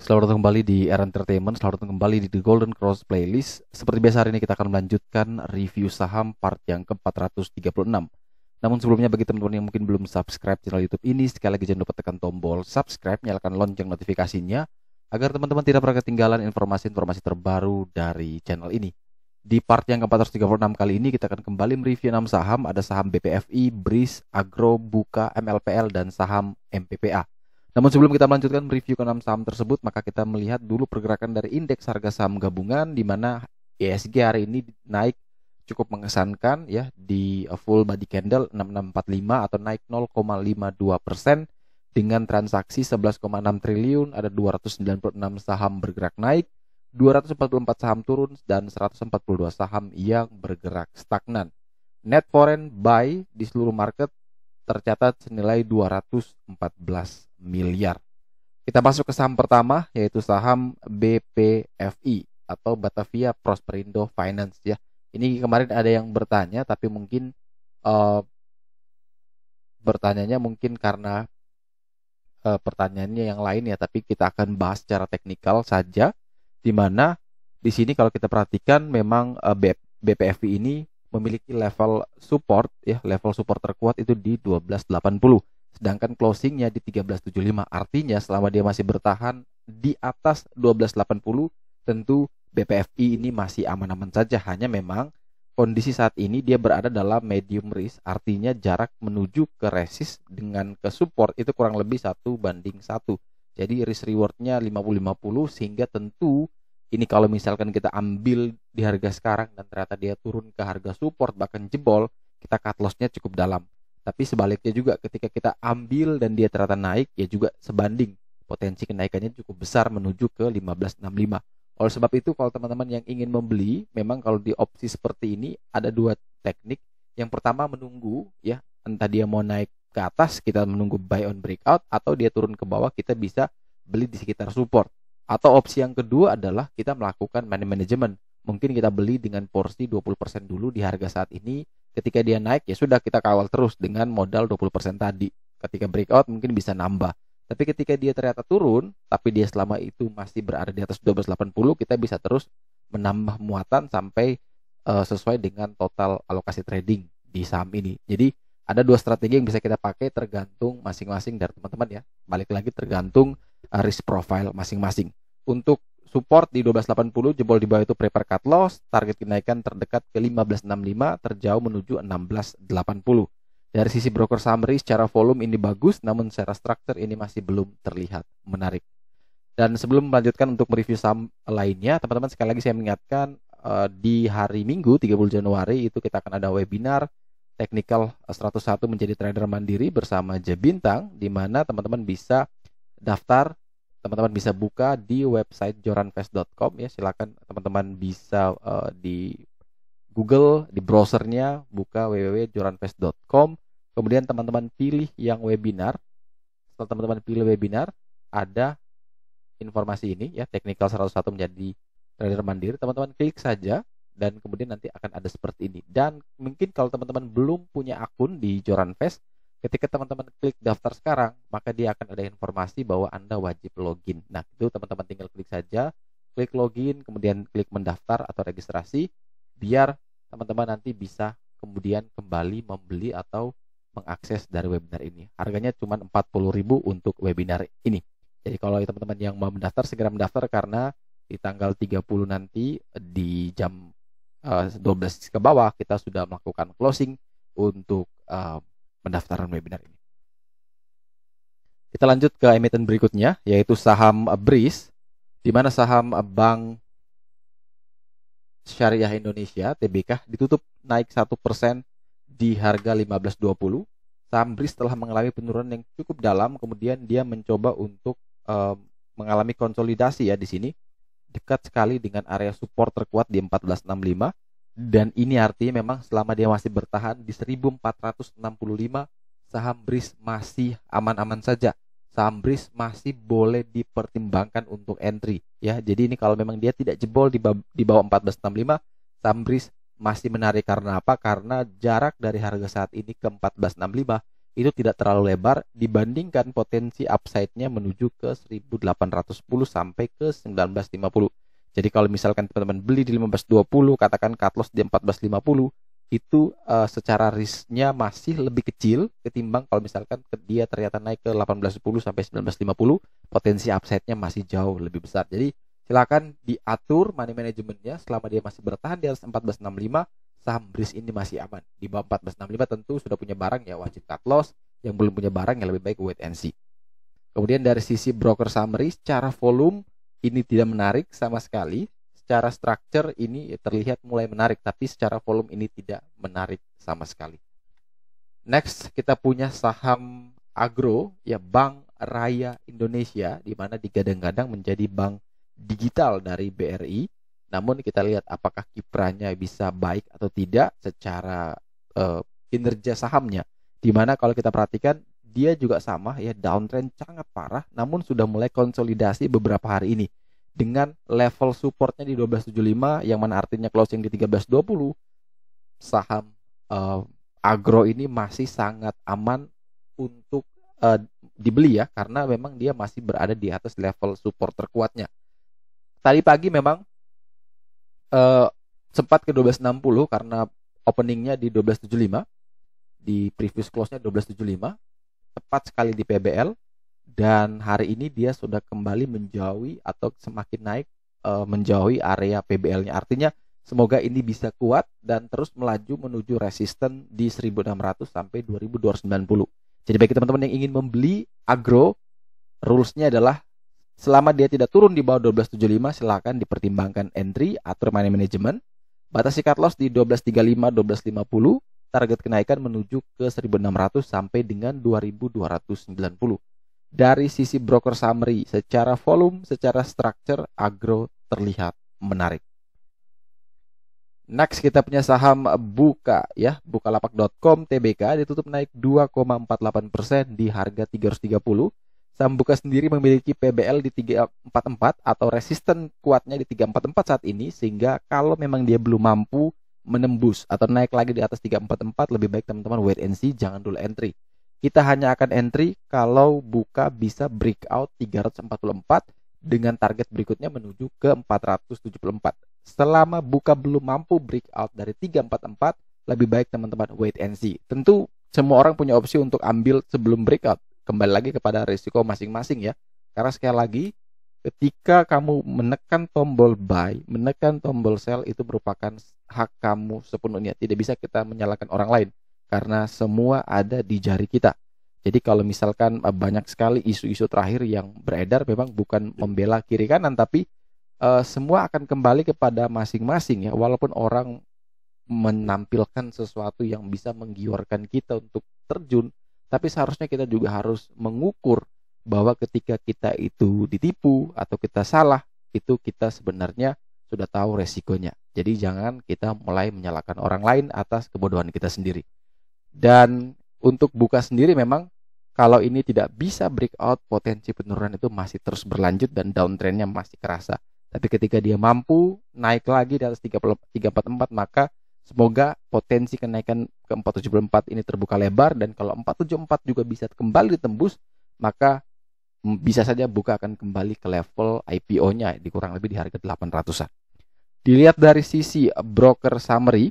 Selamat datang kembali di Era Entertainment, selamat datang kembali di The Golden Cross Playlist. Seperti biasa hari ini kita akan melanjutkan review saham part yang ke-436. Namun sebelumnya bagi teman-teman yang mungkin belum subscribe channel YouTube ini, sekali lagi jangan lupa tekan tombol subscribe, nyalakan lonceng notifikasinya agar teman-teman tidak pernah ketinggalan informasi-informasi terbaru dari channel ini. Di part yang ke-436 kali ini kita akan kembali mereview 6 saham, ada saham BPFI, BRIS, Agro, Buka, MLPL, dan saham MPPA. Namun sebelum kita melanjutkan review ke-6 saham tersebut, maka kita melihat dulu pergerakan dari indeks harga saham gabungan di mana IHSG hari ini naik cukup mengesankan ya di full body candle 6645 atau naik 0,52% dengan transaksi 11,6 triliun, ada 296 saham bergerak naik, 244 saham turun dan 142 saham yang bergerak stagnan. Net foreign buy di seluruh market tercatat senilai 214 miliar. Kita masuk ke saham pertama yaitu saham BPFI atau Batavia Prosperindo Finance ya. Ini kemarin ada yang bertanya tapi mungkin bertanyanya mungkin karena pertanyaannya yang lain ya, tapi kita akan bahas secara teknikal saja di mana di sini kalau kita perhatikan memang BPFI ini memiliki level support ya, level support terkuat itu di 1280. Sedangkan closingnya di 1375. Artinya selama dia masih bertahan di atas 1280, tentu BPFI ini masih aman-aman saja. Hanya memang kondisi saat ini dia berada dalam medium risk, artinya jarak menuju ke resist dengan ke support itu kurang lebih 1:1. Jadi risk rewardnya 50-50 sehingga tentu ini kalau misalkan kita ambil di harga sekarang dan ternyata dia turun ke harga support bahkan jebol, kita cut loss-nya cukup dalam. Tapi sebaliknya juga ketika kita ambil dan dia ternyata naik, ya juga sebanding. Potensi kenaikannya cukup besar menuju ke 1565. Oleh sebab itu kalau teman-teman yang ingin membeli, memang kalau di opsi seperti ini ada dua teknik. Yang pertama menunggu ya, entah dia mau naik ke atas kita menunggu buy on breakout atau dia turun ke bawah kita bisa beli di sekitar support. Atau opsi yang kedua adalah kita melakukan money management. Mungkin kita beli dengan porsi 20% dulu di harga saat ini. Ketika dia naik ya sudah kita kawal terus dengan modal 20% tadi. Ketika breakout mungkin bisa nambah. Tapi ketika dia ternyata turun, tapi dia selama itu masih berada di atas 1280, kita bisa terus menambah muatan sampai sesuai dengan total alokasi trading di saham ini. Jadi ada dua strategi yang bisa kita pakai tergantung masing-masing dari teman-teman ya. Balik lagi tergantung risk profile masing-masing. Untuk support di 1280, jebol di bawah itu prepare cut loss, target kenaikan terdekat ke 1565, terjauh menuju 1680. Dari sisi broker summary secara volume ini bagus, namun secara structure ini masih belum terlihat menarik. Dan sebelum melanjutkan untuk mereview saham lainnya, teman-teman sekali lagi saya mengingatkan di hari Minggu 30 Januari itu kita akan ada webinar Technical 101 menjadi trader mandiri bersama J Bintang, di mana teman-teman bisa daftar, teman-teman bisa buka di website joranvest.com ya. Silakan teman-teman bisa di Google, di browsernya buka www.joranvest.com. Kemudian teman-teman pilih yang webinar. Setelah teman-teman pilih webinar, ada informasi ini ya, Technical 101 menjadi trader mandiri. Teman-teman klik saja dan kemudian nanti akan ada seperti ini. Dan mungkin kalau teman-teman belum punya akun di Joranvest, ketika teman-teman klik daftar sekarang, maka dia akan ada informasi bahwa Anda wajib login. Nah, itu teman-teman tinggal klik saja, klik login, kemudian klik mendaftar atau registrasi, biar teman-teman nanti bisa kemudian kembali membeli atau mengakses dari webinar ini. Harganya cuma 40.000 untuk webinar ini. Jadi kalau teman-teman yang mau mendaftar, segera mendaftar karena di tanggal 30 nanti di jam 12 ke bawah kita sudah melakukan closing untuk pendaftaran webinar ini. Kita lanjut ke emiten berikutnya yaitu saham BRIS, di mana saham Bank Syariah Indonesia (TBK) ditutup naik 1% di harga 15.20. Saham BRIS telah mengalami penurunan yang cukup dalam, kemudian dia mencoba untuk mengalami konsolidasi ya di sini, dekat sekali dengan area support terkuat di 1465. Dan ini artinya memang selama dia masih bertahan di 1465, saham BRIS masih aman-aman saja. Saham BRIS masih boleh dipertimbangkan untuk entry ya. Jadi ini kalau memang dia tidak jebol di bawah 1465, saham BRIS masih menarik. Karena apa? Karena jarak dari harga saat ini ke 1465 itu tidak terlalu lebar dibandingkan potensi upside-nya menuju ke 1810 sampai ke 1950. Jadi kalau misalkan teman-teman beli di 1520, katakan cut loss di 1450, itu secara risknya masih lebih kecil ketimbang kalau misalkan dia ternyata naik ke 1810 sampai 1950, potensi upside-nya masih jauh lebih besar. Jadi silakan diatur money manajemennya selama dia masih bertahan di atas 1465, saham BRIS ini masih aman. Di bawah 1465 tentu sudah punya barang ya wajib cut loss, yang belum punya barang ya lebih baik wait and see. Kemudian dari sisi broker summary, secara volume ini tidak menarik sama sekali. Secara structure ini terlihat mulai menarik, tapi secara volume ini tidak menarik sama sekali. Next, kita punya saham agro, ya Bank Raya Indonesia, di mana digadang-gadang menjadi bank digital dari BRI. Namun kita lihat apakah kiprahnya bisa baik atau tidak secara kinerja sahamnya. Di mana kalau kita perhatikan dia juga sama ya, downtrend sangat parah, namun sudah mulai konsolidasi beberapa hari ini dengan level supportnya di 1275, yang mana artinya closing di 1320. Saham agro ini masih sangat aman untuk dibeli ya, karena memang dia masih berada di atas level support terkuatnya. Tadi pagi memang sempat ke 1260 karena openingnya di 1275, di previous close-nya 1275, tepat sekali di PBL. Dan hari ini dia sudah kembali menjauhi atau semakin naik menjauhi area PBL-nya. Artinya semoga ini bisa kuat dan terus melaju menuju resisten di 1600 sampai 2290. Jadi bagi teman-teman yang ingin membeli agro, rules-nya adalah selama dia tidak turun di bawah 1275, silakan dipertimbangkan entry, atur money management. Batasi cut loss di 1235, 1250. Target kenaikan menuju ke 1600 sampai dengan 2290. Dari sisi broker summary, secara volume, secara structure, agro terlihat menarik. Next kita punya saham Buka ya, bukalapak.com TBK ditutup naik 2,48% di harga 330. Saham Buka sendiri memiliki PBL di 344 atau resisten kuatnya di 344 saat ini, sehingga kalau memang dia belum mampu menembus atau naik lagi di atas 344, lebih baik teman-teman wait and see, jangan dulu entry. Kita hanya akan entry kalau Buka bisa breakout 344 dengan target berikutnya menuju ke 474. Selama Buka belum mampu breakout dari 344, lebih baik teman-teman wait and see. Tentu semua orang punya opsi untuk ambil sebelum breakout. Kembali lagi kepada risiko masing-masing ya. Karena sekali lagi, ketika kamu menekan tombol buy, menekan tombol sell, itu merupakan hak kamu sepenuhnya. Tidak bisa kita menyalahkan orang lain, karena semua ada di jari kita. Jadi kalau misalkan banyak sekali isu-isu terakhir yang beredar, memang bukan membela kiri kanan, tapi semua akan kembali kepada masing-masing ya. Walaupun orang menampilkan sesuatu yang bisa menggiurkan kita untuk terjun, tapi seharusnya kita juga harus mengukur bahwa ketika kita itu ditipu atau kita salah, itu kita sebenarnya sudah tahu resikonya. Jadi jangan kita mulai menyalahkan orang lain atas kebodohan kita sendiri. Dan untuk Buka sendiri memang kalau ini tidak bisa breakout, potensi penurunan itu masih terus berlanjut dan downtrendnya masih kerasa. Tapi ketika dia mampu naik lagi di atas 344, maka semoga potensi kenaikan ke 474 ini terbuka lebar, dan kalau 474 juga bisa kembali ditembus, maka bisa saja Buka akan kembali ke level IPO-nya di kurang lebih di harga 800-an. Dilihat dari sisi broker summary,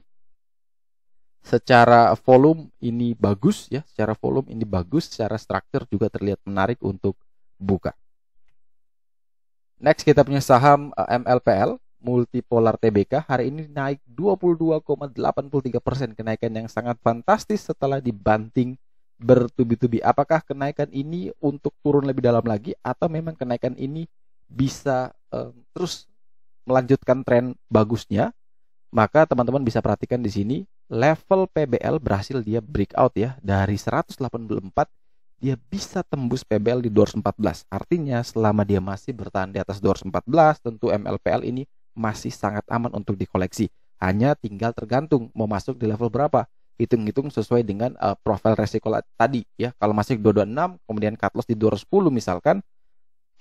secara volume ini bagus ya, secara volume ini bagus, secara structure juga terlihat menarik untuk Buka. Next kita punya saham MLPL, Multipolar TBK, hari ini naik 22,83%, kenaikan yang sangat fantastis setelah dibanting bertubi-tubi. Apakah kenaikan ini untuk turun lebih dalam lagi, atau memang kenaikan ini bisa terus melanjutkan tren bagusnya? Maka teman-teman bisa perhatikan di sini level PBL berhasil dia breakout ya, dari 184 dia bisa tembus PBL di 214. Artinya selama dia masih bertahan di atas 214, tentu MLPL ini masih sangat aman untuk dikoleksi. Hanya tinggal tergantung mau masuk di level berapa. Hitung-hitung sesuai dengan profil resiko tadi ya. Kalau masih 226 kemudian cut loss di 210 misalkan,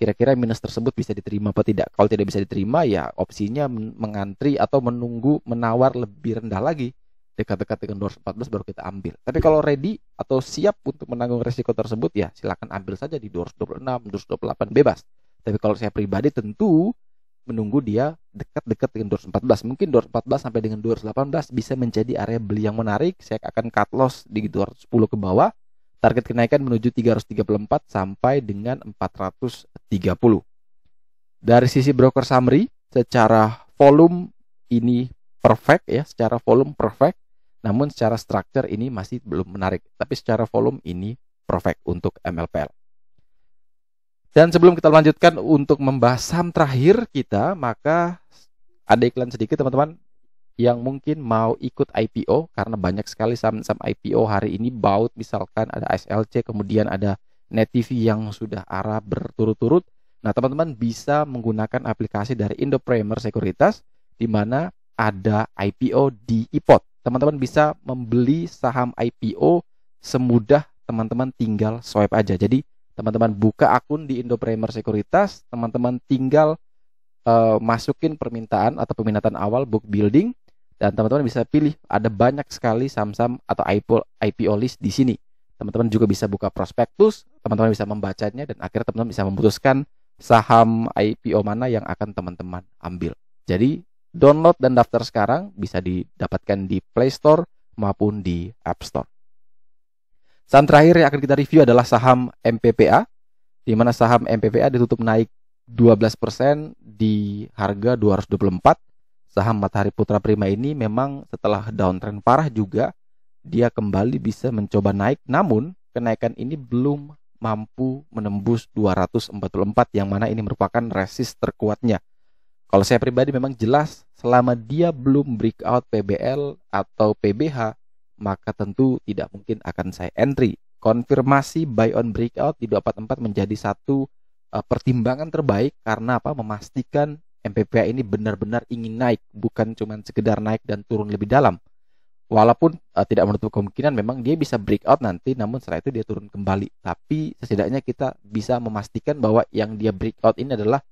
kira-kira minus tersebut bisa diterima apa tidak. Kalau tidak bisa diterima ya opsinya mengantri atau menunggu menawar lebih rendah lagi dekat-dekat dengan 214 baru kita ambil. Tapi kalau ready atau siap untuk menanggung resiko tersebut, ya silakan ambil saja di 226, 228 bebas. Tapi kalau saya pribadi tentu menunggu dia dekat-dekat dengan 214. Mungkin 214 sampai dengan 218 bisa menjadi area beli yang menarik. Saya akan cut loss di 210 ke bawah. Target kenaikan menuju 334 sampai dengan 430. Dari sisi broker summary, secara volume ini perfect ya, secara volume perfect. Namun secara structure ini masih belum menarik. Tapi secara volume ini perfect untuk MLPL. Dan sebelum kita lanjutkan untuk membahas saham terakhir kita, maka ada iklan sedikit teman-teman yang mungkin mau ikut IPO, karena banyak sekali saham-saham IPO hari ini baut, misalkan ada SLC, kemudian ada NetTV yang sudah arah berturut-turut. Nah, teman-teman bisa menggunakan aplikasi dari Indoprimer Sekuritas di mana ada IPO di iPod. Teman-teman bisa membeli saham IPO semudah teman-teman tinggal swipe aja. Jadi teman-teman buka akun di Indoprimer Sekuritas, teman-teman tinggal masukin permintaan atau peminatan awal book building, dan teman-teman bisa pilih. Ada banyak sekali saham-saham atau IPO list di sini. Teman-teman juga bisa buka prospektus, teman-teman bisa membacanya, dan akhirnya teman-teman bisa memutuskan saham IPO mana yang akan teman-teman ambil. Jadi download dan daftar sekarang, bisa didapatkan di Play Store maupun di App Store. Saham terakhir yang akan kita review adalah saham MPPA, di mana saham MPPA ditutup naik 12% di harga 224. Saham Matahari Putra Prima ini memang setelah downtrend parah juga, dia kembali bisa mencoba naik, namun kenaikan ini belum mampu menembus 244, yang mana ini merupakan resist terkuatnya. Kalau saya pribadi memang jelas selama dia belum breakout PBL atau PBH, maka tentu tidak mungkin akan saya entry. Konfirmasi buy on breakout di 244 menjadi satu pertimbangan terbaik, karena apa? Memastikan MPPA ini benar-benar ingin naik, bukan cuma sekedar naik dan turun lebih dalam. Walaupun tidak menutup kemungkinan memang dia bisa breakout nanti, namun setelah itu dia turun kembali. Tapi setidaknya kita bisa memastikan bahwa yang dia breakout ini adalah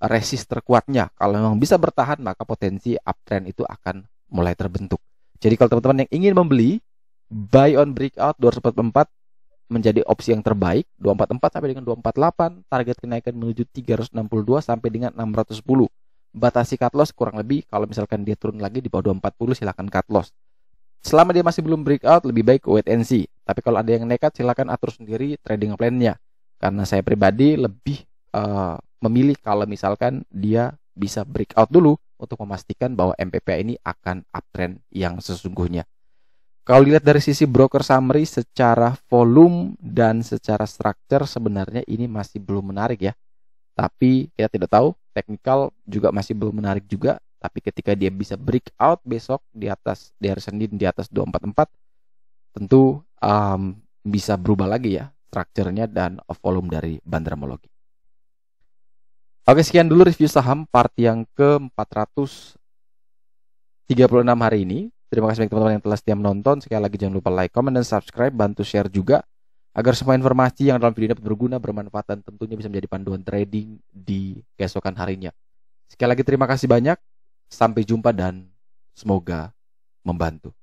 resist terkuatnya. Kalau memang bisa bertahan, maka potensi uptrend itu akan mulai terbentuk. Jadi kalau teman-teman yang ingin membeli, buy on breakout 244 menjadi opsi yang terbaik. 244 sampai dengan 248, target kenaikan menuju 362 sampai dengan 610. Batasi cut loss kurang lebih, kalau misalkan dia turun lagi di bawah 240, silakan cut loss. Selama dia masih belum breakout, lebih baik wait and see. Tapi kalau ada yang nekat, silakan atur sendiri trading plan-nya. Karena saya pribadi lebih memilih kalau misalkan dia bisa breakout dulu untuk memastikan bahwa MPPA ini akan uptrend yang sesungguhnya. Kalau dilihat dari sisi broker summary, secara volume dan secara structure sebenarnya ini masih belum menarik ya. Tapi kita tidak tahu, teknikal juga masih belum menarik juga. Tapi ketika dia bisa breakout besok di atas, di hari Senin di atas 244, tentu bisa berubah lagi ya strukturnya dan volume dari Bandarmologi. Oke, sekian dulu review saham part yang ke-436 hari ini. Terima kasih banyak teman-teman yang telah setia menonton. Sekali lagi jangan lupa like, comment, dan subscribe. Bantu share juga agar semua informasi yang dalam video ini dapat berguna, bermanfaat, dan tentunya bisa menjadi panduan trading di keesokan harinya. Sekali lagi terima kasih banyak. Sampai jumpa dan semoga membantu.